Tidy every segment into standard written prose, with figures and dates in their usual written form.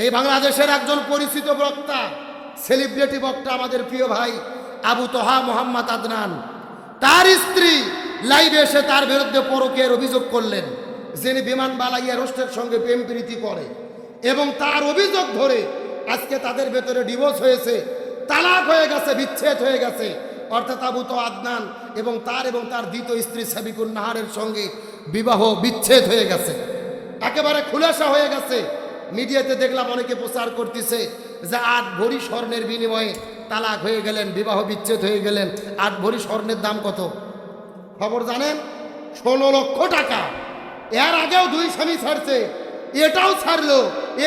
এই বাংলাদেশের একজন পরিচিত বক্তা, সেলিব্রিটি বক্তা, আমাদের প্রিয় ভাই আবু তোহা মোহাম্মদ আদনান, তার স্ত্রী লাইভে এসে তার বিরুদ্ধে পরকীয়ার অভিযোগ করলেন, যিনি বিমান বালাইয়া রোস্টের সঙ্গে প্রেম প্রীতি করে, এবং তার অভিযোগ ধরে আজকে তাদের ভেতরে ডিভোর্স হয়েছে, তালাক হয়ে গেছে, বিচ্ছেদ হয়ে গেছে। অর্থাৎ আবু তো আদনান এবং তার দ্বিতীয় স্ত্রী সাবিকুন নাহারের সঙ্গে বিবাহ বিচ্ছেদ হয়ে গেছে, একেবারে খুলাসা হয়ে গেছে। মিডিয়াতে দেখলাম অনেকে প্রচার করতেছে যে 8 ভরি স্বর্ণের বিনিময়ে তালাক হয়ে গেলেন, বিবাহ বিচ্ছেদ হয়ে গেলেন। 8 ভরি স্বর্ণের দাম কত খবর জানেন? 16 লক্ষ টাকা। এর আগেও 2 স্বামী ছাড়ছে, এটাও ছাড়লো।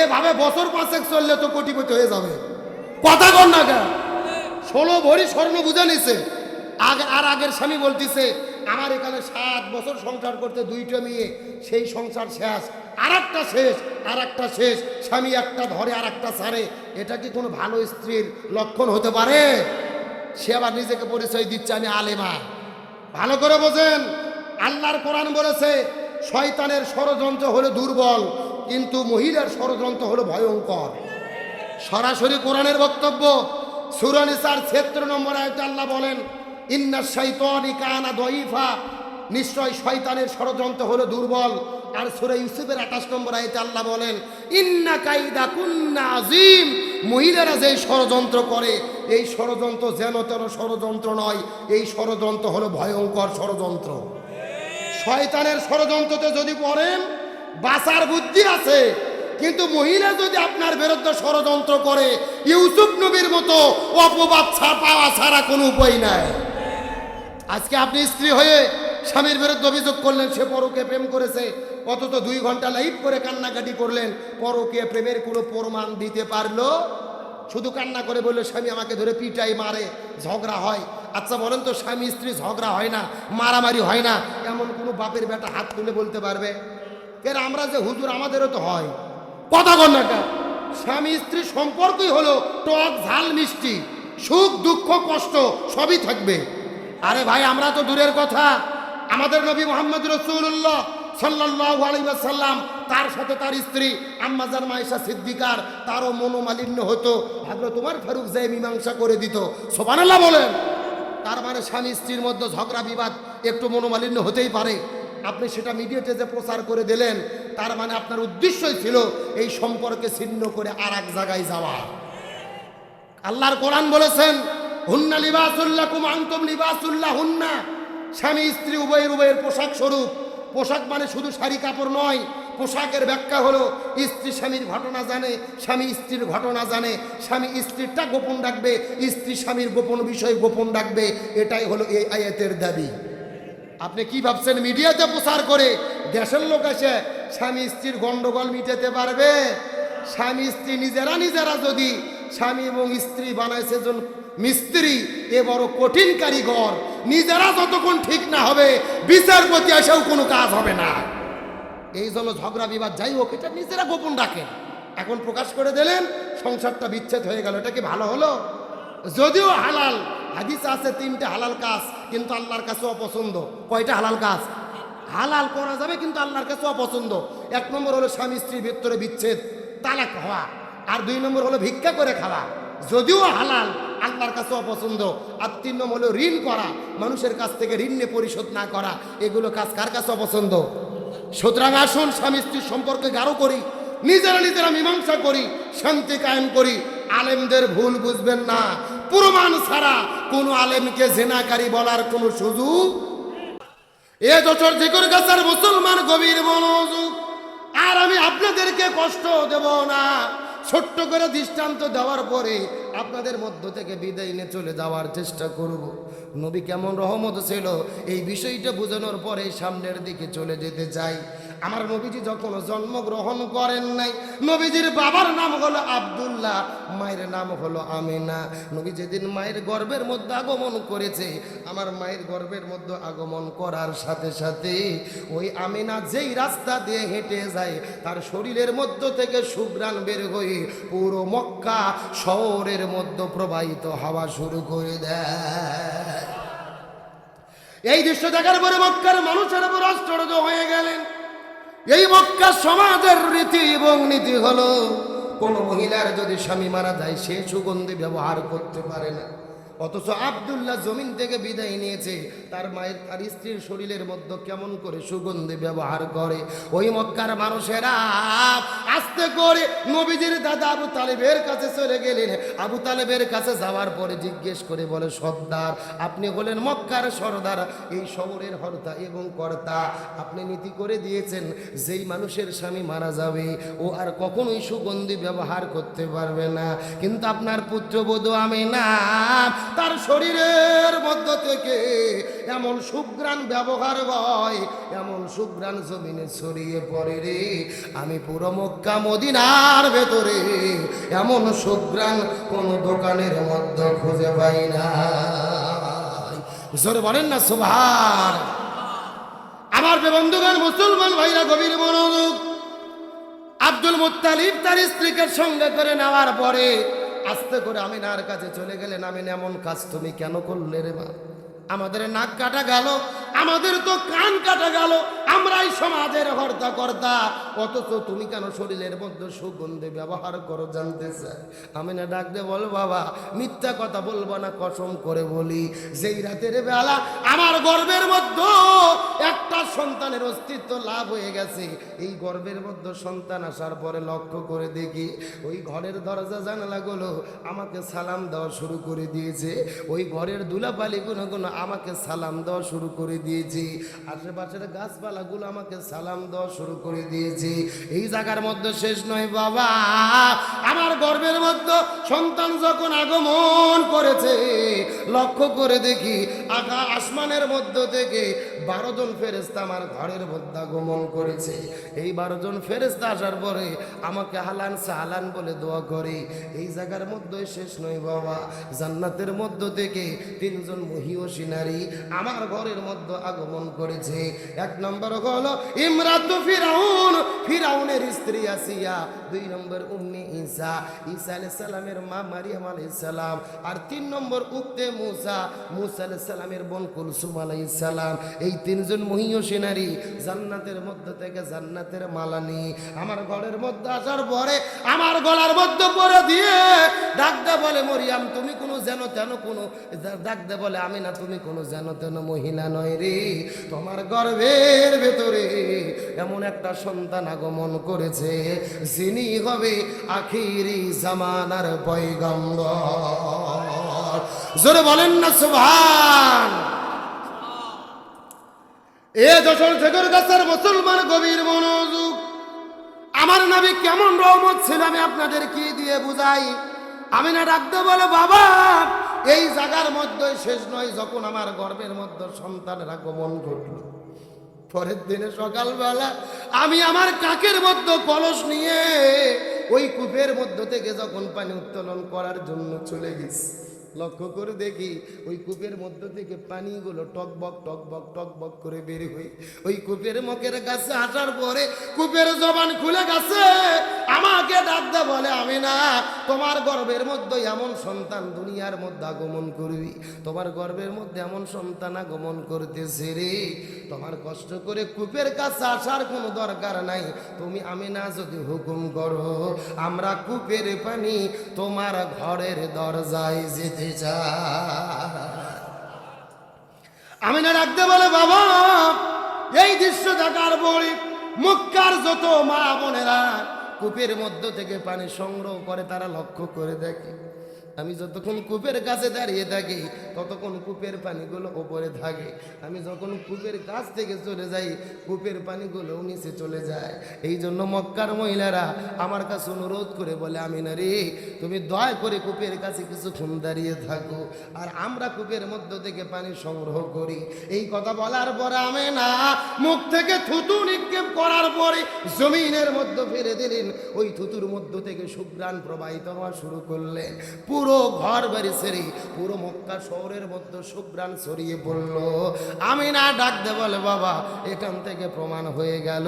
এভাবে বছর 5 চললে তো কোটিপতি হয়ে যাবে। কথা কর না গা, 16 ভরি স্বর্ণ বুঝে নিছে। আর আগের স্বামী বলতেছে আমার এখানে 7 বছর সংসার করতে 2টা মেয়ে, সেই সংসার শেষ, আর একটা শেষ, আর একটা শেষ। স্বামী একটা ধরে আর একটা ছাড়ে। এটা কি কোনো ভালো স্ত্রীর লক্ষণ হতে পারে? সে আবার নিজেকে পরিচয় দিচ্ছে আমি আলেমা। ভালো করে বোঝেন, আল্লাহর কোরআন বলেছে শয়তানের ষড়যন্ত্র হলো দুর্বল, কিন্তু মহিলার ষড়যন্ত্র হলো ভয়ঙ্কর। সরাসরি কোরআনের বক্তব্য, সূরা নিসার 76 নম্বর আয়াতে আল্লাহ বলেন ইন্নাশ শাইতানি কানা দাঈফা, নিশ্চয় শয়তানের ষড়যন্ত্র হলো দুর্বল। আর সূরা ইউসুফের 28 নম্বর আয়াতে আল্লাহ বলেন ইন্না কাইদা কুন্না আযীম, মহিলারা যে ষড়যন্ত্র করে এই ষড়যন্ত্র যেন তেন ষড়যন্ত্র নয়, এই ষড়যন্ত্র হলো ভয়ঙ্কর ষড়যন্ত্র। শয়তানের ষড়যন্ত্রতে যদি পড়েন বাঁচার বুদ্ধি আছে, কিন্তু মহিলা যদি আপনার বিরুদ্ধে ষড়যন্ত্র করে ইউসুফ নবীর মতো অপবাদ পাওয়া ছাড়া কোনো উপায় নাই। আজকে আপনি স্ত্রী হয়ে স্বামীর বিরুদ্ধে অভিযোগ করলেন সে পরকীয়া প্রেম করেছে, অথচ 2 ঘন্টা লাইভ করে কান্নাকাটি করলেন, পরকীয়া প্রেমের কোনো প্রমাণ দিতে পারলো? শুধু কান্না করে বললো স্বামী আমাকে ধরে পিটাই মারে, ঝগড়া হয়। আচ্ছা বলেন তো, স্বামী স্ত্রী ঝগড়া হয় না, মারামারি হয় না, এমন কোনো বাপের বেটা হাত তুলে বলতে পারবে? এর আমরা যে হুজুর আমাদেরও তো হয়। কথা কর না কা, স্বামী স্ত্রী সম্পর্কই হলো টক ঝাল মিষ্টি, সুখ দুঃখ কষ্ট সবই থাকবে। আরে ভাই, আমরা তো দূরের কথা, আমাদের নবী মুহাম্মদ রাসূলুল্লাহ সাল্লাল্লাহু আলাইহি ওয়াসাল্লাম, তার সাথে তার স্ত্রী আম্মা জান মায়েশা সিদ্দিকার, তারও মনোমালিন্য হতো, হযরত ওমর ফারুক যে মীমাংসা করে দিত। সুবহানাল্লাহ বলেন। তার মানে স্বামী স্ত্রীর মধ্যে ঝগড়া বিবাদ একটু মনোমালিন্য হতেই পারে। আপনি সেটা মিডিয়াতে যে প্রচার করে দিলেন, তার মানে আপনার উদ্দেশ্যই ছিল এই সম্পর্কে ছিন্ন করে আর এক জায়গায় যাওয়া। আল্লাহর কোরআন বলেছেন হুন্না লিবাসুল লাকুম আনতুম লিবাসুল লাহুন্না, স্বামী স্ত্রী উভয়ের পোশাক স্বরূপ। পোশাক মানে শুধু শাড়ি কাপড় নয়, পোশাকের ব্যাখ্যা হলো স্ত্রী স্বামীর ঘটনা জানে, স্বামী স্ত্রীর ঘটনা জানে, স্বামী স্ত্রীরটা গোপন রাখবে, স্ত্রী স্বামীর গোপন বিষয় গোপন রাখবে। এটাই হলো এই আয়াতের দাবি। আপনি কি ভাবছেন মিডিয়াতে প্রচার করে দেশের লোক এসে স্বামী স্ত্রীর গন্ডগোল মিটাতে পারবে? স্বামী স্ত্রী নিজেরা যদি স্বামী এবং স্ত্রী বানাইছে জন মিস্ত্রি, এ বড় কঠিন কারিগর, নিজেরা যতক্ষণ ঠিক না হবে বিচারপতি এসেও কোনো কাজ হবে না। এই জন্য ঝগড়া বিবাদ যাই হোক এটা নিজেরা গোপন রাখেন। এখন প্রকাশ করে দিলেন, সংসারটা বিচ্ছেদ হয়ে গেল, এটা কি ভালো হলো? যদিও হালাল, হাদিস আছে 3টে হালাল কাজ, কিন্তু আল্লাহর কাছে অপছন্দ। কয়টা হালাল কাজ? হালাল করা যাবে কিন্তু আল্লাহর কাছে অপছন্দ। 1 নম্বর হলো স্বামী স্ত্রীর ভিতরে বিচ্ছেদ, তালাক হওয়া। আর 2 নম্বর হলো ভিক্ষা করে খাওয়া, যদিও হালাল, আল্লাহর কাছে অপছন্দ। আর 3 নম্বর হলো ঋণ করা, মানুষের কাছ থেকে ঋণ নিয়ে পরিশোধ না করা। এগুলো কাজ কার কাছে অপছন্দ? সুতরাং আসুন স্বামী স্ত্রীর সম্পর্কে গাঢ় করি, নিজেরা মীমাংসা করি, শান্তি কায়েম করি। আলেমদের ভুল বুঝবেন না, প্রমাণ ছাড়া কোনো আলেমকে জেনাকারী বলার কোনো সুযোগ। এ যশোর জিকর গাছার মুসলমান গভীর মনোযোগ। আর আমি আপনাদেরকে কষ্ট দেব না, ছোট্ট করে দৃষ্টান্ত দেওয়ার পরে আপনাদের মধ্য থেকে বিদায় নিয়ে চলে যাওয়ার চেষ্টা করব। নবী কেমন রহমত ছিল এই বিষয়টা বোঝানোর পরে সামনের দিকে চলে যেতে চাই। আমার নবীজি যখন জন্মগ্রহণ করেন নাই, নবীজির বাবার নাম হলো আব্দুল্লাহ, মায়ের নাম হলো আমিনা। নবী যেদিন মায়ের গর্ভের মধ্যে আগমন করেছে, আমার মায়ের গর্ভের মধ্যে আগমন করার সাথে সাথে ওই আমিনা যেই রাস্তা দিয়ে হেঁটে যায়, তার শরীরের মধ্য থেকে সুঘ্রাণ বের হয়ে পুরো মক্কা শহরের মধ্যে প্রবাহিত হওয়া শুরু করে দেয়। এই দৃশ্য দেখার পরে মক্কার মানুষের উপর আশ্চর্য হয়ে গেলেন। এই মক্কা সমাজের রীতি এবং নীতি হলো কোন মহিলার যদি স্বামী মারা যায় সে সুগন্ধি ব্যবহার করতে পারে না। অথচ আব্দুল্লাহ জমিন থেকে বিদায় নিয়েছে, তার মায়ের তার স্ত্রীর শরীরের মধ্যে কেমন করে সুগন্ধি ব্যবহার করে। ওই মক্কার মানুষেরা আস্তে করে নবীজির দাদা আবু তালেবের কাছে চলে গেলেন। আবু তালেবের কাছে যাওয়ার পরে জিজ্ঞেস করে বলে, সর্দার আপনি হলেন মক্কার সর্দার, এই শহরের হর্তা এবং কর্তা, আপনি নীতি করে দিয়েছেন যেই মানুষের স্বামী মারা যাবে ও আর কখনোই সুগন্ধি ব্যবহার করতে পারবে না, কিন্তু আপনার পুত্রবধূ আমিনা তার শরীরের মধ্য থেকে এমন সুঘ্রাণ ব্যবহার হয়, এমন সুঘ্রাণ জমিনে ছড়িয়ে পড়ে রে, আমি পুরো মক্কা মদিনার ভেতরে এমন সুঘ্রাণ কোন দোকানের মধ্যে খুঁজে পাই না। জোরে বলেন না সুবহান। আমার বন্ধুগণ, মুসলমান ভাইরা গভীর মনোযোগ। আব্দুল মুত্তালিব তার স্ত্রীকে সঙ্গে করে নেওয়ার পরে আস্তে করে আমিনার কাছে চলে গেলেন। আমিনা, এমন কাজ তুমি কেন করলে রে মা? আমাদের নাক কাটা গেল, আমাদের তো কান কাটা গেল, আমরাই সমাজের হর্তা কর্তা, অথচ তুমি কেন শরীরের মধ্যে সুগন্ধি ব্যবহার করো জানতে চাই। আমিনা ডাক দিয়ে বল, বাবা মিথ্যা কথা বলবো না, কসম করে বলি, যেই রাতের বেলা আমার গর্ভের মধ্যে একটা সন্তানের অস্তিত্ব লাভ হয়ে গেছে, এই গর্ভের মধ্যে সন্তান আসার পরে লক্ষ্য করে দেখি ওই ঘরের দরজা জানালাগুলো আমাকে সালাম দেওয়া শুরু করে দিয়েছে, ওই ঘরের দুলাপালি কোনো কোনো আমাকে সালাম দেওয়া শুরু করে দিয়েছি, আশেপাশের গাছপালাগুলো আমাকে সালাম দেওয়া শুরু করে দিয়েছি। এই জায়গার মধ্যে শেষ নয় বাবা, আমার গর্ভের মধ্যে সন্তান যখন আগমন করেছে লক্ষ্য করে দেখি আসমানের মধ্য থেকে 12 জন ফেরেশতা আমার ঘরের মধ্যে আগমন করেছে। এই 12 জন ফেরেশতা আসার পরে আমাকে হালান সাহালান বলে দোয়া করে। এই জায়গার মধ্যে শেষ নয় বাবা, জান্নাতের মধ্য থেকে 3 জন মহিয়সী নারী আমার ঘরের মধ্যে আগমন করেছে। 1 নম্বর হলো ইমরাতু ফিরাউন, ফিরাউনের স্ত্রী আসিয়া। 2 নম্বর উম্মে ঈসা, ঈসা আলাইহিস সালামের মা মারিয়াম আলাইহিস সালাম। আর 3 নম্বর উক্তে মুসা, মুসা আলাইহিস সালামের বোন কুলসুম আলাইহিস সালাম। এই 3 জন মহিয়সী নারী জান্নাতের মধ্যে থেকে জান্নাতের মালা নিয়ে আমার ঘরের মধ্যে আসার পরে আমার গলার মধ্যে পরে দিয়ে ডাকতে বলে, মরিয়াম তুমি কোনো যেন তেন কোনো, ডাকতে বলে আমিনা তুমি কোনো যেন তেন মহিলা নয় রে, তোমার গর্ভের ভেতরে এমন একটা সন্তান আগমন করেছে যিনি হবে আখিরি জামানার পয়গম্বর। জোরে বলেন না সুবহান। এ যশোর শেখর গাছের মুসলমান গভীর মনোযোগ। আমার নবী কেমন রহমত ছিল আমি আপনাদের কি দিয়ে বুঝাই। আমি না ডাকতে বলে, বাবা এই জায়গার মধ্যে শেষ নয়, যখন আমার গর্ভের মধ্যে সন্তানের আগমন ঘটল পরের দিনে সকালবেলা আমি আমার কাকের মধ্যে কলস নিয়ে ওই কূপের মধ্য থেকে যখন পানি উত্তোলন করার জন্য চলে গেছি, লক্ষ্য করে দেখি ওই কূপের মধ্য থেকে পানিগুলো টকবক টকবক টকবক করে বের হয়ে ওই কূপের মুখের কাছে আসার পরে কূপের জবান খুলে গেছে। আমাকে ডাকতে বলে, আমি না তোমার গর্ভের মধ্যে এমন সন্তান দুনিয়ার মধ্যে আগমন করবি, তোমার গর্ভের মধ্যে এমন সন্তান আগমন করতেছে রে, তোমার কষ্ট করে কূপের কাছে আসার কোনো দরকার নাই, তুমি আমি না যদি হুকুম করো আমরা কূপের পানি তোমার ঘরের দরজায় যেতে আমি না রাখতে বলে, বাবা এই দৃশ্য দেখার পরে মক্কার যত মা বোনেরা কূপের মধ্য থেকে পানি সংগ্রহ করে তারা লক্ষ্য করে দেখে আমি যতক্ষণ কূপের কাছে দাঁড়িয়ে থাকি ততক্ষণ কূপের পানিগুলো ওপরে থাকে, আমি যখন কূপের কাছ থেকে চলে যাই কূপের পানিগুলো নিচে চলে যায়। এই জন্য মক্কার মহিলারা আমার কাছে অনুরোধ করে বলে, আমি না রে তুমি দয়া করে কূপের কাছে কিছুক্ষণ দাঁড়িয়ে থাকো আর আমরা কূপের মধ্য থেকে পানি সংগ্রহ করি। এই কথা বলার পরে আমি না মুখ থেকে থুতু নিক্ষেপ করার পরে জমিনের মধ্যে ফেলে দিলেন। ওই থুতুর মধ্য থেকে সুঘ্রাণ প্রবাহিত হওয়া শুরু করলেন। পুরো ঘর বাড়ি ছেড়ে পুরো মক্কা শহরের মধ্যে সুঘ্রাণ ছড়িয়ে পড়ল। আমি না ডাকতে বলে, বাবা এখান থেকে প্রমাণ হয়ে গেল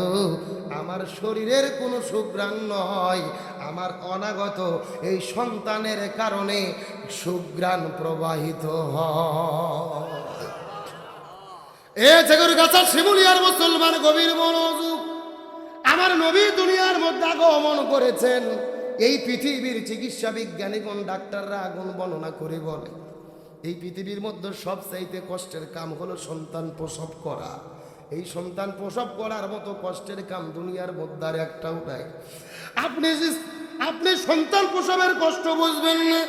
আমার শরীরের কোনো সুঘ্রাণ নয়, আমার অনাগত এই সন্তানের কারণে সুঘ্রাণ প্রবাহিত হয়। এ ছেগর গাছা শিমুলিয়ার মুসলমান গভীর মনোযোগ। আমার নবী দুনিয়ার মধ্যে আগমন করেছেন, এই পৃথিবীর চিকিৎসা বিজ্ঞানীগণ ডাক্তাররা আগুন বর্ণনা করে বলে এই পৃথিবীর মধ্যে সবচাইতে কষ্টের কাম হলো সন্তান প্রসব করা। এই সন্তান প্রসব করার মতো কষ্টের কাম দুনিয়ার মধ্যে আর একটাও নাই। আপনি সন্তান প্রসবের কষ্ট বুঝবেন না,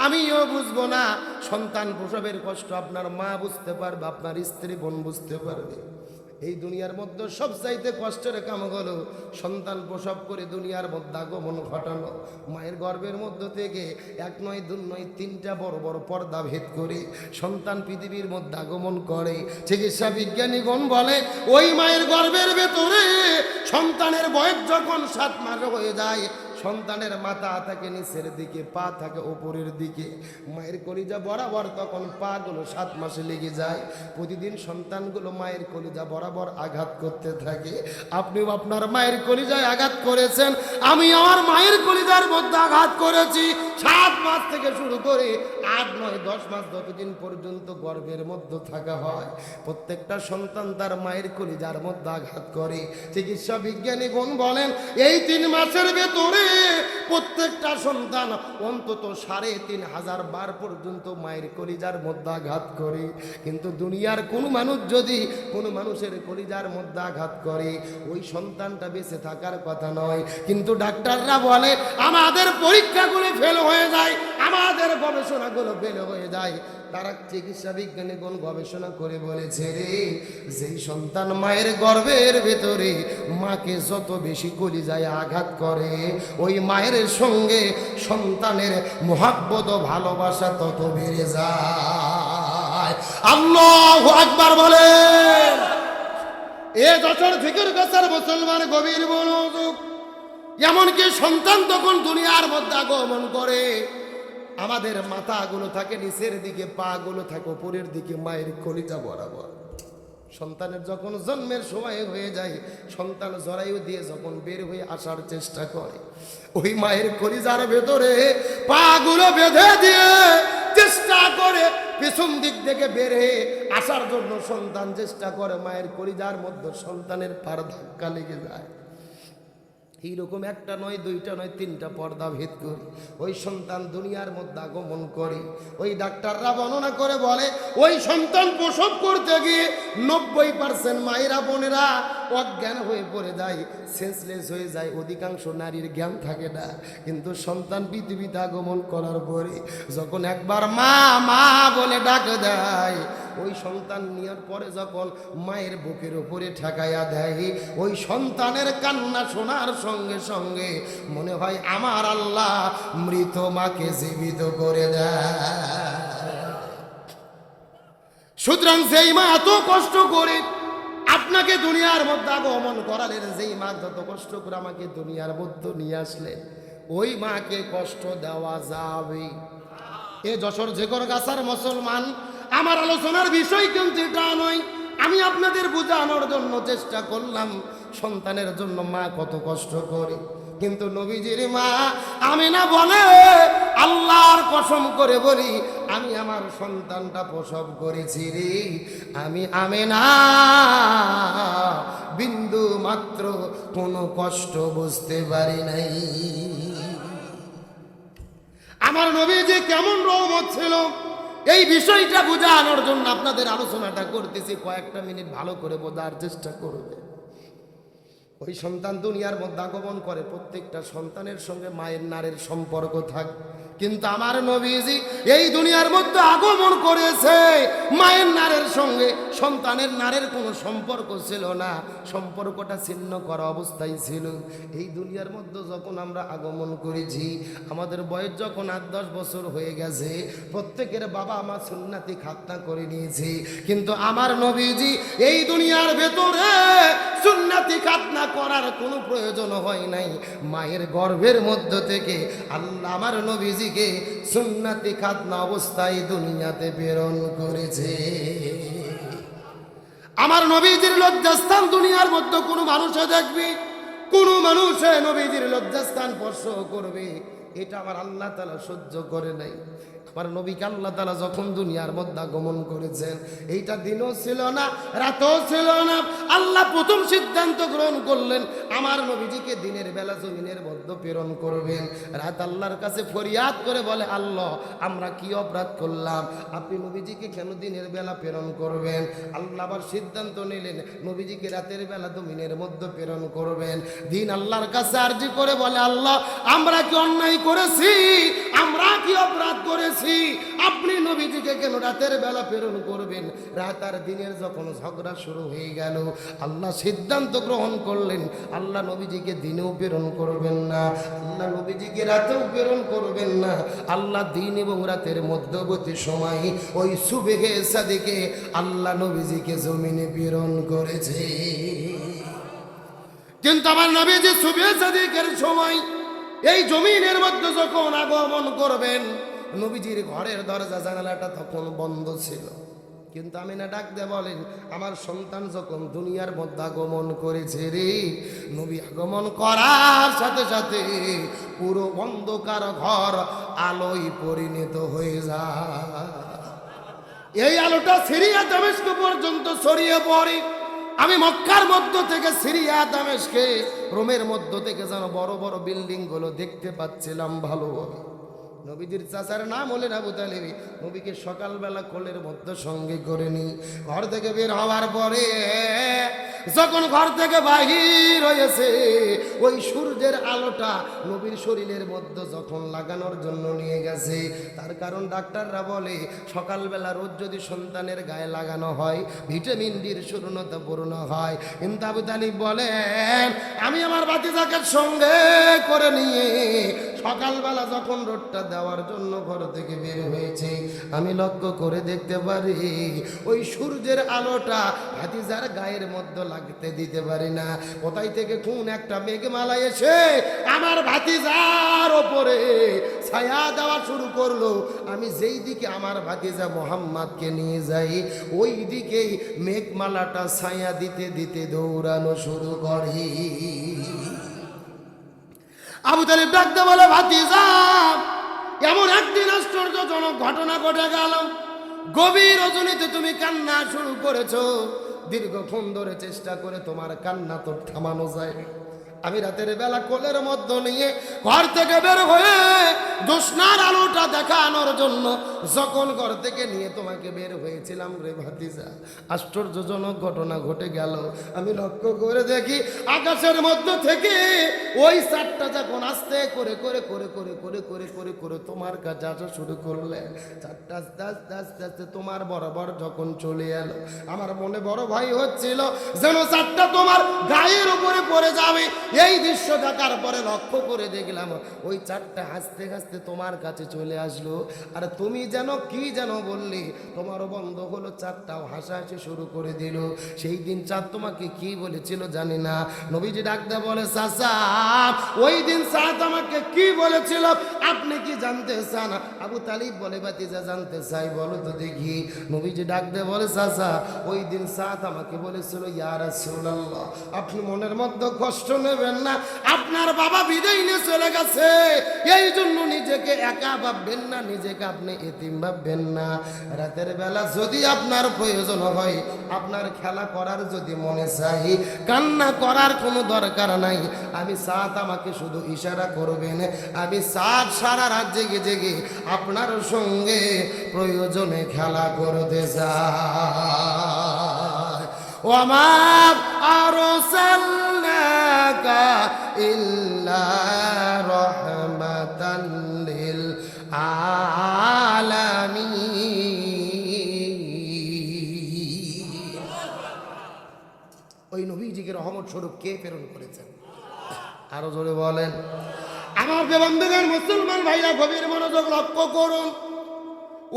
আমিও বুঝবো না। সন্তান প্রসবের কষ্ট আপনার মা বুঝতে পারবে, আপনার স্ত্রী বোন বুঝতে পারবে। এই দুনিয়ার মধ্যে সবচাইতে কষ্টের কাম হলো সন্তান প্রসব করে দুনিয়ার মধ্যে আগমন ঘটানো। মায়ের গর্ভের মধ্য থেকে এক নয় দুই নয় তিনটা বড় বড় পর্দা ভেদ করে সন্তান পৃথিবীর মধ্যে আগমন করে। চিকিৎসা বিজ্ঞানীগণ বলে ওই মায়ের গর্ভের ভেতরে সন্তানের বয়স যখন 7 মাস হয়ে যায়, সন্তানের মাথা থাকে নিচের দিকে, পা থাকে ওপরের দিকে, মায়ের কলিজা বরাবর তখন পা গুলো 7 মাসে লেগে যায়। প্রতিদিন সন্তানগুলো মায়ের কলিজা বরাবর আঘাত করতে থাকে। আপনিও আপনার মায়ের কলিজায় আঘাত করেছেন, আমি আমার মায়ের কলিজার মধ্যে আঘাত করেছি। 7 মাস থেকে শুরু করে 8, 9, 10 মাস যতদিন পর্যন্ত গর্ভের মধ্যে থাকা হয়, প্রত্যেকটা সন্তান তার মায়ের কলিজার মধ্যে আঘাত করে। চিকিৎসা বিজ্ঞানীগণ বলেন এই 3 মাসের ভেতরে প্রত্যেকটা সন্তান অন্তত 3500 বার পর্যন্ত মায়ের কলিজার মধ্যে আঘাত করে। কিন্তু দুনিয়ার কোন মানুষ যদি কোন মানুষের কলিজার মধ্যে আঘাত করে, ওই সন্তানটা বেঁচে থাকার কথা নয়। কিন্তু ডাক্তাররা বলে আমাদের পরীক্ষাগুলো ফেল হয়ে যায়, আমাদের গবেষণাগুলো ফেল হয়ে যায়। তারা চিকিৎসা বিজ্ঞানীগণ গবেষণা করে বলেছে রে, যেই সন্তান মায়ের গর্ভের ভেতরে মাকে যত বেশি কলিজায় আঘাত করে, ওই মায়ের সঙ্গে সন্তানের মহাব্বত ও ভালোবাসা তত বেড়ে যায়। আল্লাহু আকবার বলেন। এ যশোর ফিকির গাছার মুসলমান গভীর মনোযোগ। এমনকি সন্তান তখন দুনিয়ার মধ্যে আগমন করে, আমাদের মাথাগুলো থাকে নিচের দিকে, পা গুলো থাকে উপরের দিকে, মায়ের কলিজা বরাবর। সন্তানের যখন জন্মের সময় হয়ে যায়, সন্তান জরায়ু দিয়ে যখন বের হয়ে আসার চেষ্টা করে, ওই মায়ের কলিজার ভেতরে পা গুলো বেঁধে দিয়ে চেষ্টা করে পেছন দিক থেকে বের হয়ে আসার জন্য সন্তান চেষ্টা করে, মায়ের কলিজার মধ্যে সন্তানের পার ধাক্কা লেগে যায়। এইরকম 1টা নয় 2টা নয় 3টা পর্দা ভেদ করে ওই সন্তান দুনিয়ার মধ্যে আগমন করে। ওই ডাক্তাররা বর্ণনা করে বলে ওই সন্তান প্রসব করতে গিয়ে 90% মায়েরা বোনেরা অজ্ঞান হয়ে পড়ে যায়, সেন্সলেস হয়ে যায়। অধিকাংশ নারীর জ্ঞান থাকে না। কিন্তু সন্তান পৃথিবীতে আগমন করার পরে যখন একবার মা মা বলে ডাক দেয়, ওই সন্তান নেওয়ার পরে যখন মায়ের বুকের উপরে ঠেকাইয়া দেয়, ওই সন্তানের কান্না শোনার সঙ্গে সঙ্গে মনে হয় আমার আল্লাহ মৃত মাকে জীবিত করে দেয়। সুতরাং যেই মা এত কষ্ট করে আপনাকে দুনিয়ার মধ্যে আগমন করালেন, যেই মা যত কষ্ট করে আমাকে দুনিয়ার মধ্যে নিয়ে আসলেন, ওই মাকে কষ্ট দেওয়া যাবে? এ যশোর ঝেকর গাছার মুসলমান, আমার আলোচনার বিষয় কিন্তু এটা নয়। আমি আপনাদের বোঝানোর জন্য চেষ্টা করলাম সন্তানের জন্য মা কত কষ্ট করে। কিন্তু নবীজির মা আমিনা বলে আল্লাহর কসম করে বলি, আমি আমার সন্তানটা প্রসব করেছি রে, আমি আমিনা বিন্দু মাত্র কোনো কষ্ট বুঝতে পারি নাই। আমার নবীজি কেমন রহমত ছিল, এই বিষয়টা বোঝানোর জন্য আপনাদের আলোচনাটা করতেছি। কয়েকটা মিনিট ভালো করে বোঝার চেষ্টা করবে। ওই সন্তান দুনিয়ার মধ্যে আগমন করে, প্রত্যেকটা সন্তানের সঙ্গে মায়ের নারের সম্পর্ক থাকে। কিন্তু আমার নবীজি এই দুনিয়ার মধ্যে আগমন করেছে, মায়ের নারের সঙ্গে সন্তানের নারের কোনো সম্পর্ক ছিল না, সম্পর্কটা ছিন্ন করা অবস্থায় ছিল। এই দুনিয়ার মধ্যে যখন আমরা আগমন করেছি, আমাদের বয়স যখন 8-10 বছর হয়ে গেছে, প্রত্যেকের বাবা মা সুন্নাতি খাতনা করে নিয়েছে। কিন্তু আমার নবীজি এই দুনিয়ার ভেতরে সুন্নাতি খাতনা করার কোনো প্রয়োজন হয় নাই। মায়ের গর্ভের মধ্য থেকে আল্লাহ আমার নবীজিকে সুন্নাতি খাতনা অবস্থায় দুনিয়াতে প্রেরণ করেছে। আমার নবীজির লজ্জাস্থান দুনিয়ার মধ্যে কোনো মানুষে দেখবে, কোনো মানুষে নবীজির লজ্জাস্থান স্পর্শ করবে, এটা আমার আল্লাহ তাআলা সহ্য করে নাই। আমার নবীকে আল্লাহ তাআলা যখন দুনিয়ার মধ্যে আগমন করেছেন, এইটা দিনও ছিল না, রাতও ছিল না। আল্লাহ প্রথম সিদ্ধান্ত গ্রহণ করলেন আমার নবীজিকে দিনের বেলা জমিনের মধ্যে প্রেরণ করবেন। রাত আল্লাহর কাছে ফরিয়াদ করে বলে, আল্লাহ আমরা কি অপরাধ করলাম, আপনি নবীজিকে কেন দিনের বেলা প্রেরণ করবেন? আল্লাহ আবার সিদ্ধান্ত নিলেন নবীজিকে রাতের বেলা জমিনের মধ্যে প্রেরণ করবেন। দিন আল্লাহর কাছে আরজি করে বলে, আল্লাহ আমরা কি অন্যায় করেছি, আমরা কি অপরাধ করেছি, আপনি নবীজিকে কেন রাতের বেলা প্রেরণ করবেন? রাত আর দিনের যখন ঝগড়া শুরু হয়ে গেল, আল্লাহ সিদ্ধান্ত গ্রহণ করলেন আল্লাহ নবীজিকে দিনেও প্রেরণ করবেন না, আল্লাহ নবীজিকে রাতেও প্রেরণ করবেন না। আল্লাহ দিন এবং রাতের মধ্যবর্তী সময় ওই সুবহে সাদিকে আল্লাহ নবীজিকে জমিনে প্রেরণ করেছে। কিন্তু আমার নবীজি সুবহে সাদিকের সময় এই জমিনের মধ্যে যখন আগমন করবেন, নবীজির ঘরের দরজা জানালাটা তখন বন্ধ ছিল। কিন্তু আমিনা ডাক দিয়ে বলেন, আমার সন্তান যখন দুনিয়ার মধ্যে আগমন করেছে রে, নবী আগমন করার সাথে সাথে পুরো অন্ধকার ঘর আলোয় পরিণত হয়ে যায়। এই আলোটা সিরিয়া দামেস্ক পর্যন্ত ছড়িয়ে পড়ে। আমি মক্কার মধ্য থেকে সিরিয়া দামেস্কে, রোমের মধ্য থেকে যেন বড় বড় বিল্ডিং গুলো দেখতে পাচ্ছিলাম ভালোভাবে। নবীজির চাচার নাম হলেন আবু তালিব। নবীকে সকালবেলা কোলের মধ্যে সঙ্গে করে নি ঘর থেকে বের হওয়ার পরে যখন ঘর থেকে বাহির হয়েছে, ওই সূর্যের আলোটা নবীর শরীরের মধ্যে যখন লাগানোর জন্য নিয়ে গেছে, তার কারণ ডাক্তাররা বলে সকালবেলা রোজ যদি সন্তানের গায়ে লাগানো হয় ভিটামিন ডির শূন্যতা পূর্ণ হয়। কিন্তু আবু তালিব বলেন, আমি আমার ভাতিজাকে সঙ্গে করে নিয়ে সকালবেলা যখন রোদটা দেওয়ার জন্য ঘর থেকে বের হয়েছে, আমি লক্ষ্য করে দেখতে পারি ওই সূর্যের আলোটা ভাতিজার গায়ের মধ্যে লাগতে দিতে পারি না। কোথায় থেকে কোন একটা মেঘমালা এসে আমার ভাতিজার ওপরে ছায়া দেওয়া শুরু করলো। আমি যেই দিকে আমার ভাতিজা মোহাম্মদকে নিয়ে যাই, ওই দিকেই মেঘমালাটা ছায়া দিতে দিতে দৌড়ানো শুরু করে। আবু তালিব ডাকতে বলে, ভাতিজা এমন একদিন আশ্চর্যজনক ঘটনা ঘটে গেল, গভীর রজনীতে তুমি কান্না শুরু করেছো। দীর্ঘক্ষণ ধরে চেষ্টা করে তোমার কান্না তো থামানো যায়। আমি রাতের বেলা কোলের মধ্যে নিয়ে ঘর থেকে বের হয়ে জ্যোৎস্নার আলোটা দেখানোর জন্য যখন ঘর থেকে নিয়ে তোমাকে বের হয়েছিলাম রে ভাতিজা, আশ্চর্যজনক ঘটনা ঘটে গেল। আমি লক্ষ্য করে দেখি আকাশের মধ্যে থেকে ওই চারটা যখন আস্তে করে করে করে করে করে করে করে করে তোমার কাছে আসা শুরু করলে, চারটা আস্তে আস্তে আস্তে আস্তে তোমার বরাবর যখন চলে এলো, আমার মনে বড় ভয় হচ্ছিল যেন চারটা তোমার গায়ের উপরে পড়ে যাবে। এই দৃশ্য দেখার পরে লক্ষ্য করে দেখলাম ওই চারটা হাসতে হাসতে তোমার কাছে চলে আসলো। আর তুমি যেন কি যেন বললি, তোমারও বন্ধ হলো, চারটাও হাসাহাসি শুরু করে দিল। সেই দিন চাঁদ তোমাকে কি বলেছিল জানি না। নবীজি ডাকতে বলে, চাচা ওই দিন চাঁদ আমাকে কি বলেছিল আপনি কি জানতে চান? আবু তালিব বলে, ভাতিজা জানতে চাই, বলো তো দেখি। নবীজি ডাকতে বলে, চাচা ওই দিন চাঁদ আমাকে বলেছিল, ইয়া রাসূলুল্লাহ আপনি মনের মধ্যে কষ্ট নেবেন না, আপনার বাবা বিদায় নিয়ে চলে গেছে, এই জন্য নিজেকে একা ভাববেন না, নিজেকে আপনি এতিম ভাববেন না। রাতের বেলা যদি আপনার প্রয়োজন হয়, আপনার খেলা করার যদি মনে চাই, কান্না করার কোনো দরকার নাই। আমি সাত আমাকে শুধু ইশারা করবেন, আমি সাত সারা রাত জেগে জেগে আপনার সঙ্গে প্রয়োজনে খেলা করতে চাই। ওমা আরসালনাকা ইল্লা রাহমাতাল লিল আলামিন। ওই নবীজিকে রহমত স্বরূপ কে প্রেরণ করেছেন? আরো জোরে বলেন। আমার বন্ধুগণ, মুসলমান ভাইরা গভীর মনোযোগ লক্ষ্য করুন।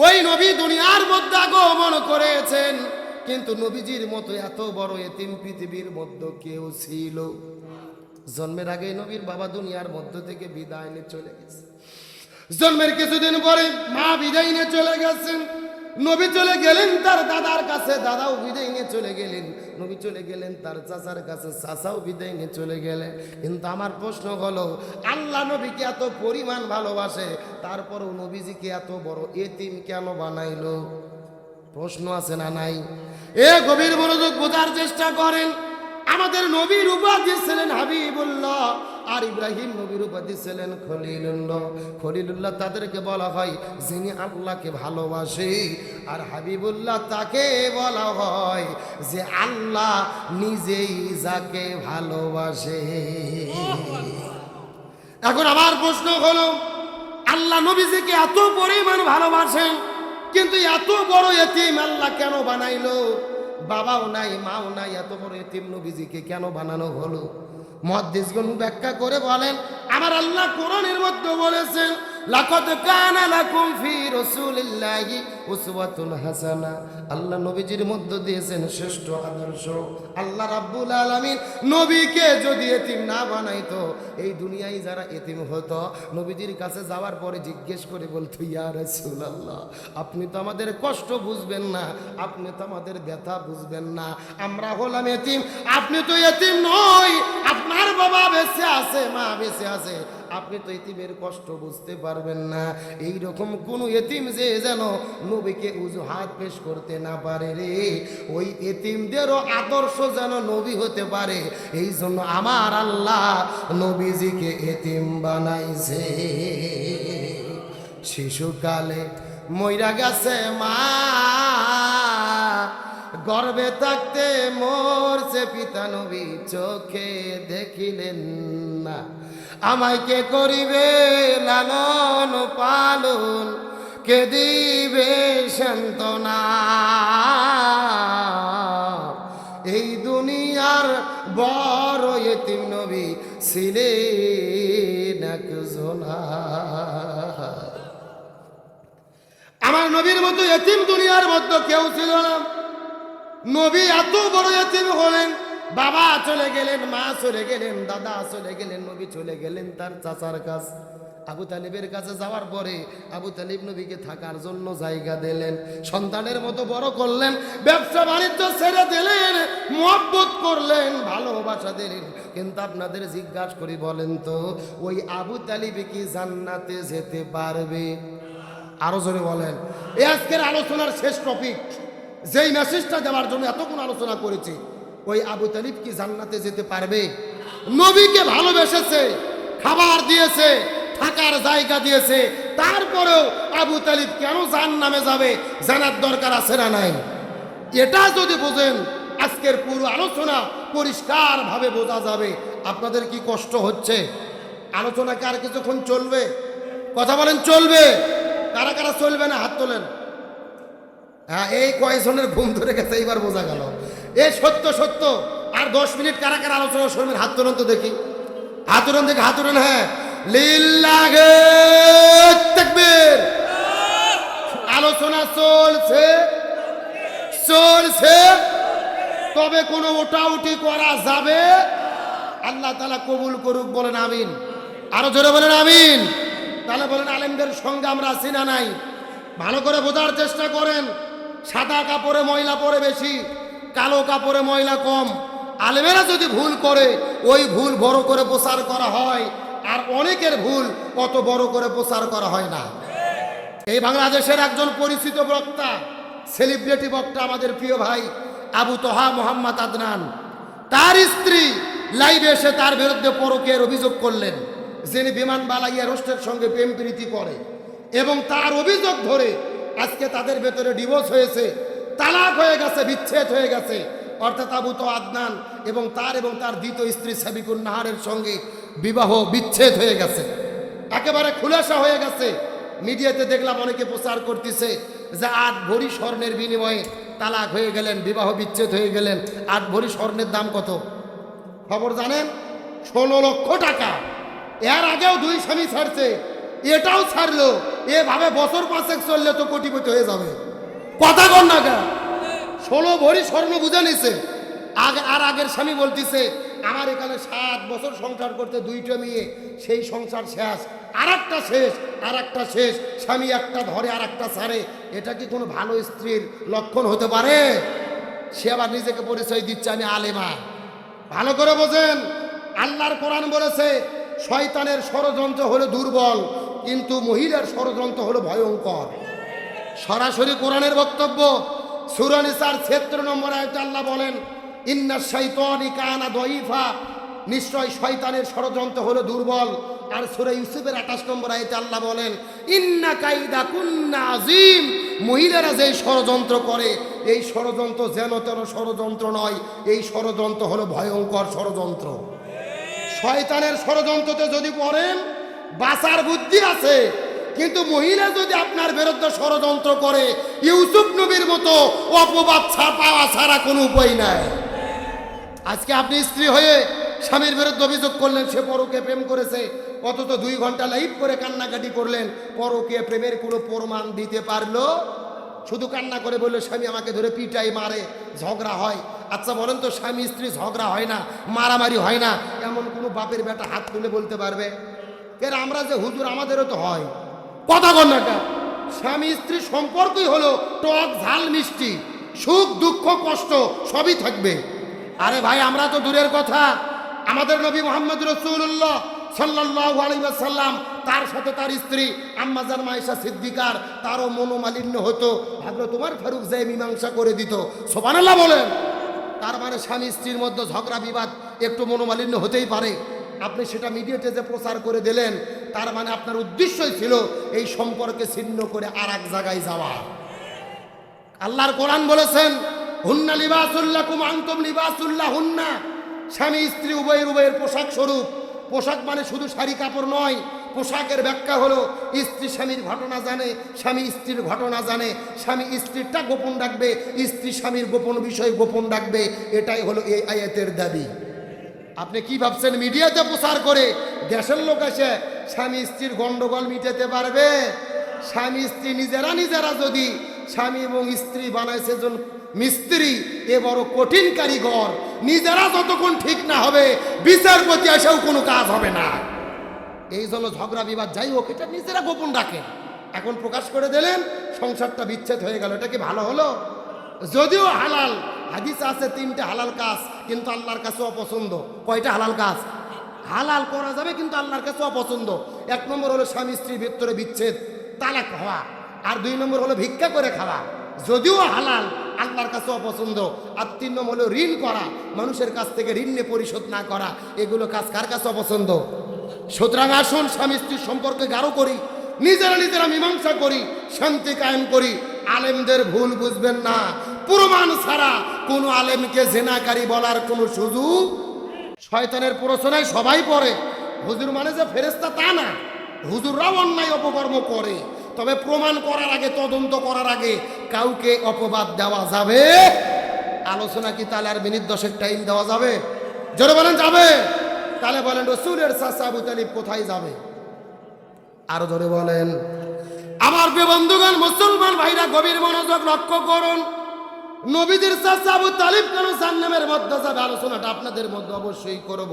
ওই নবী দুনিয়ার মধ্যে আগমন করেছেন, কিন্তু নবীজির মতো এত বড় এতিম পৃথিবীর মধ্যে কেউ ছিল? জন্মের আগে নবীর বাবা দুনিয়ার মধ্য থেকে বিদায় নিয়ে চলে গেছে। জন্মের কিছুদিন পরে মা বিদায় নিয়ে চলে গেছেন। নবী চলে গেলেন তার দাদার কাছে, দাদাও বিদায় নিয়ে চলে গেলেন। নবী চলে গেলেন তার চাচার কাছে, চাচাও বিদায় নিয়ে চলে গেলেন। কিন্তু আমার প্রশ্ন হলো, আল্লাহ নবীকে এত পরিমাণ ভালোবাসে, তারপরেও নবীজিকে এত বড় এতিম কেন বানাইলো? প্রশ্ন আছে না নাই? এ গভীর মনোযোগ বোঝার চেষ্টা করেন। আমাদের নবীর উপাধি ছিলেন হাবিবুল্লাহ, আর ইব্রাহিম নবীর উপাধি ছিলেন খলিলুল্লাহ। খলিলুল্লাহ তাদেরকে বলা হয় যিনি আল্লাহকে ভালোবাসে, আর হাবিবুল্লাহ তাকে বলা হয় যে আল্লাহ নিজেই যাকে ভালোবাসে। এখন আমার প্রশ্ন হলো, আল্লাহ নবীজিকে এত পরিমাণ ভালোবাসেন, কিন্তু এত বড় এতিম আল্লাহ কেন বানাইলো? বাবাও নাই, মাও নাই, এত বড় এতিম নবীজিকে কেন বানানো হলো? মুহাদ্দিসগণ ব্যাখ্যা করে বলেন, আমার আল্লাহ কোরআনের মধ্যে বলেছেন, লাকাদ কানা লাকুম ফি রাসূলিল্লাহি উসওয়াতুন হাসানা। আল্লাহ নবীজির মধ্যে দিয়েছেন শ্রেষ্ঠ আদর্শ। আল্লাহ রাব্বুল আলামিন নবীকে যদি এতিম না বানাইতো, এই দুনিয়ায় যারা এতিম হতো, নবীজির কাছে যাওয়ার পরে জিজ্ঞেস করে বলতো, ইয়া রাসূলুল্লাহ, আপনি তো আমাদের কষ্ট বুঝবেন না, আপনি তো আমাদের ব্যথা বুঝবেন না, আমরা হলাম এতিম, আপনি তো এতিম নয়, আপনার বাবা বেঁচে আছে, মা বেঁচে আছে, আপনি তো এতিমের কষ্ট বুঝতে পারবেন না। এই রকম কোন এতিম যে যেন নবীকে উজুহাত পেশ করতে না পারে রে, ওই এতিমদেরও আদর্শ যেন নবী হতে পারে, এই জন্য আমার আল্লাহ নবীজিকে এতিম বানাইছে। শিশুকালে মইরা গেছে মা, গর্ভে থাকতে মরছে পিতা, নবী চোখে দেখিলেন না, আমায় কে করিবে লালন পালন, কে দিবে সান্ত্বনা? এই দুনিয়ার বড় এতিম নবী ছিলেন একজন। আমার নবীর মতো এতিম দুনিয়ার মধ্যে কেউ ছিল না। নবী এত বড় এতিম হলেন, বাবা চলে গেলেন, মা চলে গেলেন, দাদা চলে গেলেন, নবী চলে গেলেন তার চাচার কাছে। আবু তালিবের কাছে যাওয়ার পরে আবু তালিব নবীকে থাকার জন্য জায়গা দিলেন, সন্তানের মতো বড় করলেন, ব্যবসা বাণিজ্য ছেড়ে দিলেন, মহব্বত করলেন, ভালোবাসা দিলেন। কিন্তু আপনাদের জিজ্ঞাসা করি, বলেন তো, ওই আবু তালিব কি জান্নাতে যেতে পারবে? আরো জোরে বলেন। এই আজকের আলোচনার শেষ টপিক, যেই মেসেজটা দেওয়ার জন্য এতক্ষণ আলোচনা করেছি, ওই আবু তালিব কি জান্নাতে যেতে পারবে? নবীকে ভালোবেসেছে, খাবার দিয়েছে, থাকার জায়গা দিয়েছে, তারপরেও আবু তালিব কেন জাহান্নামে যাবে জানার দরকার আছে না নাই? এটা যদি বোঝেন, আজকের পুরো আলোচনা পরিষ্কার ভাবে বোঝা যাবে। আপনাদের কি কষ্ট হচ্ছে? আলোচনা কি আর কিছুক্ষণ চলবে? কথা বলেন, চলবে? কারা কারা চলবে না হাত তোলেন। হ্যাঁ, এই কয়েকজনের ঘুম ধরে গেছে, এইবার বোঝা গেল। এ সত্য সত্য। আর 10 মিনিট কারা কারা আলোচনা শুনবেন? হাত তোলেন তো দেখি, হাত তোলেন দেখি, হাত তোলেন। হ্যাঁ, লিল্লাহি তাকবীর। আলোচনা চলছে চলছে, তবে কোনো ওটাউটি করা যাবে? আল্লাহ তাআলা কবুল করুক, বলেন আমিন। আরো জোরে বলেন আমিন। তাহলে বলেন, আলেমদের সঙ্গে আমরা আছি না নাই? ভালো করে বোঝার চেষ্টা করেন। সাদা কাপড়ে ময়লা পড়ে বেশি, কালো কাপড়ে ময়লা কম। আলেমেরা যদি ভুল করে, ওই ভুল বড় করে প্রচার করা হয়, আর অনেকের ভুল অত বড় করে প্রচার করা হয় না। এই বাংলাদেশের একজন পরিচিত বক্তা, সেলিব্রিটি বক্তা, আমাদের প্রিয় ভাই আবু তোহা মোহাম্মদ আদনান, তার স্ত্রী লাইভে এসে তার বিরুদ্ধে পরকীয়ার অভিযোগ করলেন, যিনি বিমান বালাইয়া রোস্টের সঙ্গে প্রেম প্রীতি করে, এবং তার অভিযোগ ধরে আজকে তাদের ভেতরে ডিভোর্স হয়েছে, তালাক হয়ে গেছে, বিচ্ছেদ হয়ে গেছে। অর্থাৎ আবু তো আদনান এবং তার দ্বিতীয় স্ত্রী সাবিকুন নাহারের সঙ্গে বিবাহ বিচ্ছেদ হয়ে গেছে, একেবারে খুলাসা হয়ে গেছে। মিডিয়াতে দেখলাম অনেকে প্রচার করতেছে যে 8 ভরি স্বর্ণের বিনিময়ে তালাক হয়ে গেলেন, বিবাহ বিচ্ছেদ হয়ে গেলেন। 8 ভরি স্বর্ণের দাম কত খবর জানেন? 16 লক্ষ টাকা। এর আগেও 2 স্বামী ছাড়ছে, এটাও ছাড়লো। এভাবে বছর 5 চললে তো কোটিপতি হয়ে যাবে। কথা কর না কেন? 16 ভরি স্বর্ণ বুঝে নিছে। আর আগের স্বামী বলতেছে, আমার এখানে 7 বছর সংসার করতে 2টা মেয়ে, সেই সংসার শেষ, আর একটা শেষ, আর একটা শেষ। স্বামী একটা ধরে আর একটা ছাড়ে, এটা কি কোনো ভালো স্ত্রীর লক্ষণ হতে পারে? সে আবার নিজেকে পরিচয় দিচ্ছে আমি আলেমা। ভালো করে বোঝেন, আল্লাহর কোরআন বলেছে শয়তানের ষড়যন্ত্র হলো দুর্বল, কিন্তু মহিলার ষড়যন্ত্র হলো ভয়ঙ্কর। সরাসরি কোরআনের বক্তব্য, সূরা নিসার ৭৬ নম্বর আয়াতে আল্লাহ বলেন ইন্না শাইতানি কানা দাঈফা, নিশ্চয় শয়তানের ষড়যন্ত্র হলো দুর্বল। আর সূরা ইউসুফের ২৮ নম্বর আয়াতে আল্লাহ বলেন ইন্না কাইদা কুন্না আযীম, মহিলারা যে ষড়যন্ত্র করে এই ষড়যন্ত্র যেন তেন ষড়যন্ত্র নয়, এই ষড়যন্ত্র হলো ভয়ঙ্কর ষড়যন্ত্র। শয়তানের ষড়যন্ত্রতে যদি পড়েন বাঁচার বুদ্ধি আছে, কিন্তু মহিলা যদি আপনার বিরুদ্ধে ষড়যন্ত্র করে ইউসুফ নবীর মতো অপবাদ পাওয়া ছাড়া কোনো উপায় নাই। আজকে আপনি স্ত্রী হয়ে স্বামীর বিরুদ্ধে অভিযোগ করলেন সে পরকে প্রেম করেছে, অথচ 2 ঘন্টা লাইভ করে কান্নাকাটি করলেন, পরকে প্রেমের কোনো প্রমাণ দিতে পারলো? শুধু কান্না করে বললো স্বামী আমাকে ধরে পিটাই মারে, ঝগড়া হয়। আচ্ছা বলেন তো, স্বামী স্ত্রী ঝগড়া হয় না, মারামারি হয় না, এমন কোনো বাপের বেটা হাত তুলে বলতে পারবে? এর আমরা যে হুজুর আমাদেরও তো হয়, কথা কন্যাটা। স্বামী স্ত্রী সম্পর্কই হলো টক ঝাল মিষ্টি, সুখ দুঃখ কষ্ট সবই থাকবে। আরে ভাই আমরা তো দূরের কথা, আমাদের নবী মুহাম্মদ রাসূলুল্লাহ সাল্লাল্লাহু আলাইহি ওয়াসাল্লাম তার সাথে তার স্ত্রী আম্মা জান মায়েশা সিদ্দিকার তারও মনোমালিন্য হতো, হযরত ওমর ফারুক যে মীমাংসা করে দিত। সুবহানাল্লাহ বলেন। তার মানে স্বামী স্ত্রীর মধ্যে ঝগড়া বিবাদ একটু মনোমালিন্য হতেই পারে। আপনি সেটা মিডিয়াতে যে প্রচার করে দিলেন, তার মানে আপনার উদ্দেশ্যই ছিল এই সম্পর্কে ছিন্ন করে আর এক জায়গায় যাওয়া। আল্লাহর কোরআন বলেছেন হুন্না লিবাসুল লাকুম আনতুম লিবাসুল লাহুন্না, স্বামী স্ত্রী উভয়ের পোশাক স্বরূপ। পোশাক মানে শুধু শাড়ি কাপড় নয়, পোশাকের ব্যাখ্যা হলো স্ত্রী স্বামীর ঘটনা জানে, স্বামী স্ত্রীর ঘটনা জানে, স্বামী স্ত্রীরটা গোপন রাখবে, স্ত্রী স্বামীর গোপন বিষয় গোপন রাখবে। এটাই হলো এই আয়াতের দাবি। আপনি কি ভাবছেন মিডিয়াতে প্রচার করে দেশের লোক এসে স্বামী স্ত্রীর গন্ডগোল মিটাতে পারবে? স্বামী স্ত্রী নিজেরা যদি স্বামী এবং স্ত্রী বানাইছে জন মিস্ত্রি, এ বড় কঠিন কারিগর, নিজেরা যতক্ষণ ঠিক না হবে বিচারপতি এসেও কোনো কাজ হবে না। এই জন্য ঝগড়া বিবাদ যাই হোক এটা নিজেরা গোপন রাখেন। এখন প্রকাশ করে দিলেন, সংসারটা বিচ্ছেদ হয়ে গেল, এটা কি ভালো হলো? যদিও হালাল, হাদিস আছে 3টে হালাল কাজ, কিন্তু আল্লাহর কাছে অপছন্দ। কয়টা হালাল কাজ? হালাল করা যাবে কিন্তু আল্লাহর কাছে অপছন্দ। 1 নম্বর হলো স্বামী স্ত্রীর ভিতরে বিচ্ছেদ, তালাক হওয়া। আর 2 নম্বর হলো ভিক্ষা করে খাওয়া, যদিও হালাল আল্লাহর কাছে অপছন্দ। আর 3 নম্বর হলো ঋণ করা, মানুষের কাছ থেকে ঋণ নিয়ে পরিশোধ না করা। এগুলো কাজ কার কাছে অপছন্দ? সুতরাং আসুন স্বামী স্ত্রীর সম্পর্কে গাঢ় করি, নিজেরা মীমাংসা করি, শান্তি কায়েম করি। আলেমদের ভুল বুঝবেন না, প্রমাণ ছাড়া কোনো আলেমকে জেনাকারী বলার কোনো সুযোগ। শয়তানের প্ররোচনায় সবাই পড়ে, হুজুর মানে যে ফেরেশতা তা না, হুজুররাও অন্যায় অপকর্ম করে। তবে প্রমাণ করার আগে, তদন্ত করার আগে কাউকে অপবাদ দেওয়া যাবে? আলোচনা কি তাহলে আর মিনিট 10 টাইম দেওয়া যাবে? জোরে বলেন যাবে? তাহলে বলেন রাসূলের চাচা আবু তালিব কোথায় যাবে? আরো জোরে বলেন। আমার প্রিয় বন্ধুগণ, মুসলমান ভাইরা গভীর মনোযোগ লক্ষ্য করুন। নবীদের চাচা আবু তালিব কেন জাহান্নামের মধ্যে যাবে, আলোচনাটা আপনাদের মধ্যে অবশ্যই করব।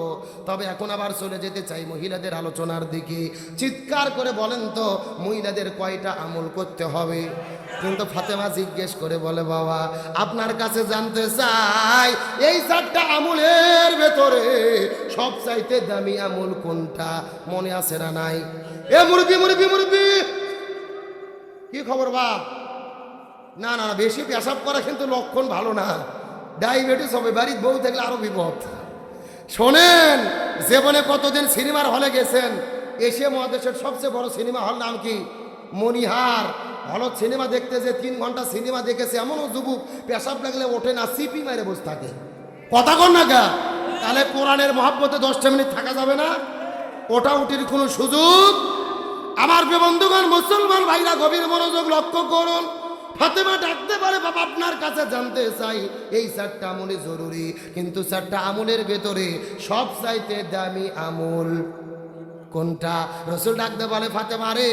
তবে এখন আবার চলে যেতে চাই মহিলাদের আলোচনার দিকে। চিৎকার করে বলেন তো মহিলাদের কয়টা আমল করতে হবে? কিন্তু ফাতেমা জিজ্ঞেস করে বলে বাবা আপনার কাছে জানতে চাই এই 4টা আমলের ভেতরে সবচাইতে দামি আমল কোনটা? মনে আছে না নাই? এ মুরব্বি কি খবর বাপ? না না বেশি পেশাব করা কিন্তু লক্ষণ ভালো না, ডায়াবেটিস হবে। বাড়ির বউ দেখলে আরো বিপদ। শোনেন, জীবনে কতদিন সিনেমার হলে গেছেন? এশিয়া মহাদেশের সবচেয়ে বড় সিনেমা হল নাম কি? মনিহার। হলত সিনেমা দেখতে যে 3 ঘন্টা সিনেমা দেখেছে এমনও যুবক পেশাব লাগলে ওঠে না, সিপি মারে বসে থাকে। কথা কন না গা? তাহলে কোরআনের মহব্বতে 10টা মিনিট থাকা যাবে না? ওটা উঠির কোনো সুযোগ? আমার প্রিয় বন্ধুগণ, মুসলমান ভাইরা গভীর মনোযোগ লক্ষ্য করুন। ফাতেমা ডাকতে পারে বাবা আপনার কাছে জানতে চাই এই 4টা আমলে জরুরি, কিন্তু 4টা আমলের ভেতরে সবচাইতে দামি আমল কোনটা? রাসূল ডাকতে বলে ফাতেমা রে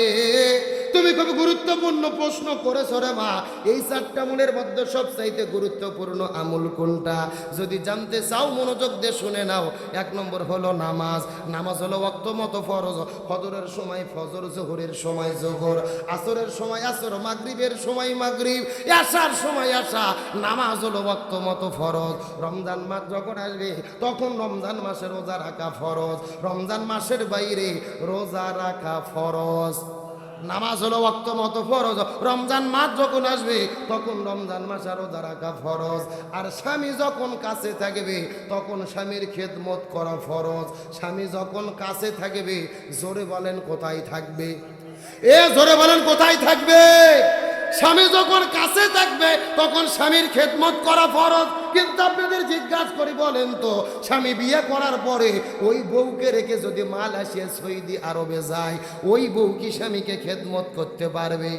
তুমি খুব গুরুত্বপূর্ণ প্রশ্ন করেছো রে মা। এই 4টা আমলের মধ্যে সবচাইতে গুরুত্বপূর্ণ আমল কোনটা? যদি জানতে চাও মনোযোগ দিয়ে শুনে নাও। 1 নম্বর হলো নামাজ। নামাজ হলো ওয়াক্ত মতো ফরজ। ফজরের সময় ফজর, যোহরের সময় যোহর, আসরের সময় আসর, মাগরিবের সময় মাগরিব, এশার সময় এশা। নামাজ হলো ওয়াক্ত মতো ফরজ। রমজান মাস যখন আসবে তখন রমজান মাসে রোজা রাখা ফরজ, রমজান মাসের বাইরে রোজা রাখা ফরজ। নামাজ হলো ওয়াক্ত মতো ফরজ। রমজান মাস যখন আসবে তখন রমজান মাসে রোজা রাখা ফরজ। আর স্বামী যখন কাছে থাকবে তখন স্বামীর খেদমত করা ফরজ। স্বামী যখন কাছে থাকবে, জোরে বলেন কোথায় থাকবে? জোরে বলেন কোথায় থাকবে? স্বামী যখন কাছে থাকবে তখন স্বামীর খেদমত করা ফরজ। কিন্তু আপনাদের জিজ্ঞাসা করি, বলেন তো, স্বামী বিয়ে করার পরে ওই বউকে রেখে যদি মালয়েশিয়া, সৌদি আরবে যায়, ওই বউ কি স্বামীকে খেদমত করতে পারবে?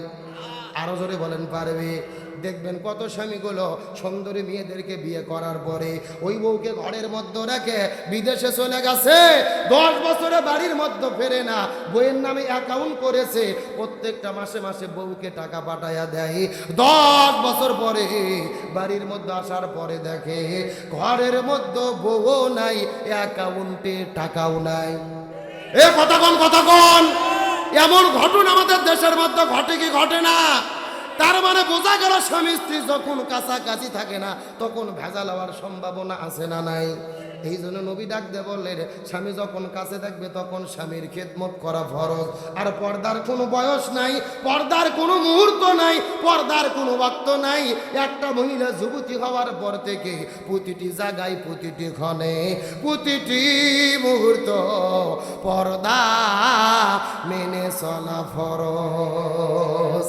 আরো জোরে বলেন পারবে? দেখবেন কত স্বামীগুলো সুন্দরী মেয়েদেরকে বিয়ে করার পরে ওই বউকে ঘরের মধ্যে রেখে বিদেশে চলে গেছে, 10 বছরে বাড়ির মধ্যে ফেরে না। বইয়ের নামে অ্যাকাউন্ট করেছে, প্রত্যেকটা মাসে মাসে বউকে টাকা পাঠাইয়া দেয়। 10 বছর পরে বাড়ির মধ্যে আসার পরে দেখে ঘরের মধ্যে বউ নাই, অ্যাকাউন্টে টাকাও নাই। কথা কন। এমন ঘটনা আমাদের দেশের মধ্যে ঘটে কি ঘটে না? তার মানে বোঝা গেল স্বামী স্ত্রী যখন কাছাকাছি থাকে না তখন ভেজাল হওয়ার সম্ভাবনা আছে না নাই? এই জন্য নবী ডাক দিয়ে বললেন, স্বামী যখন কাছে থাকবে তখন স্বামীর খেদমত করা ফরজ। আর পর্দার কোনো বয়স নাই, পর্দার কোনো মুহূর্ত নাই, পর্দার কোনো ওয়াক্ত নাই। একটা মহিলা যুবতী হওয়ার পর থেকে প্রতিটি জায়গায়, প্রতিটি ক্ষণে, প্রতিটি মুহূর্ত পর্দা মেনে চলা ফরজ।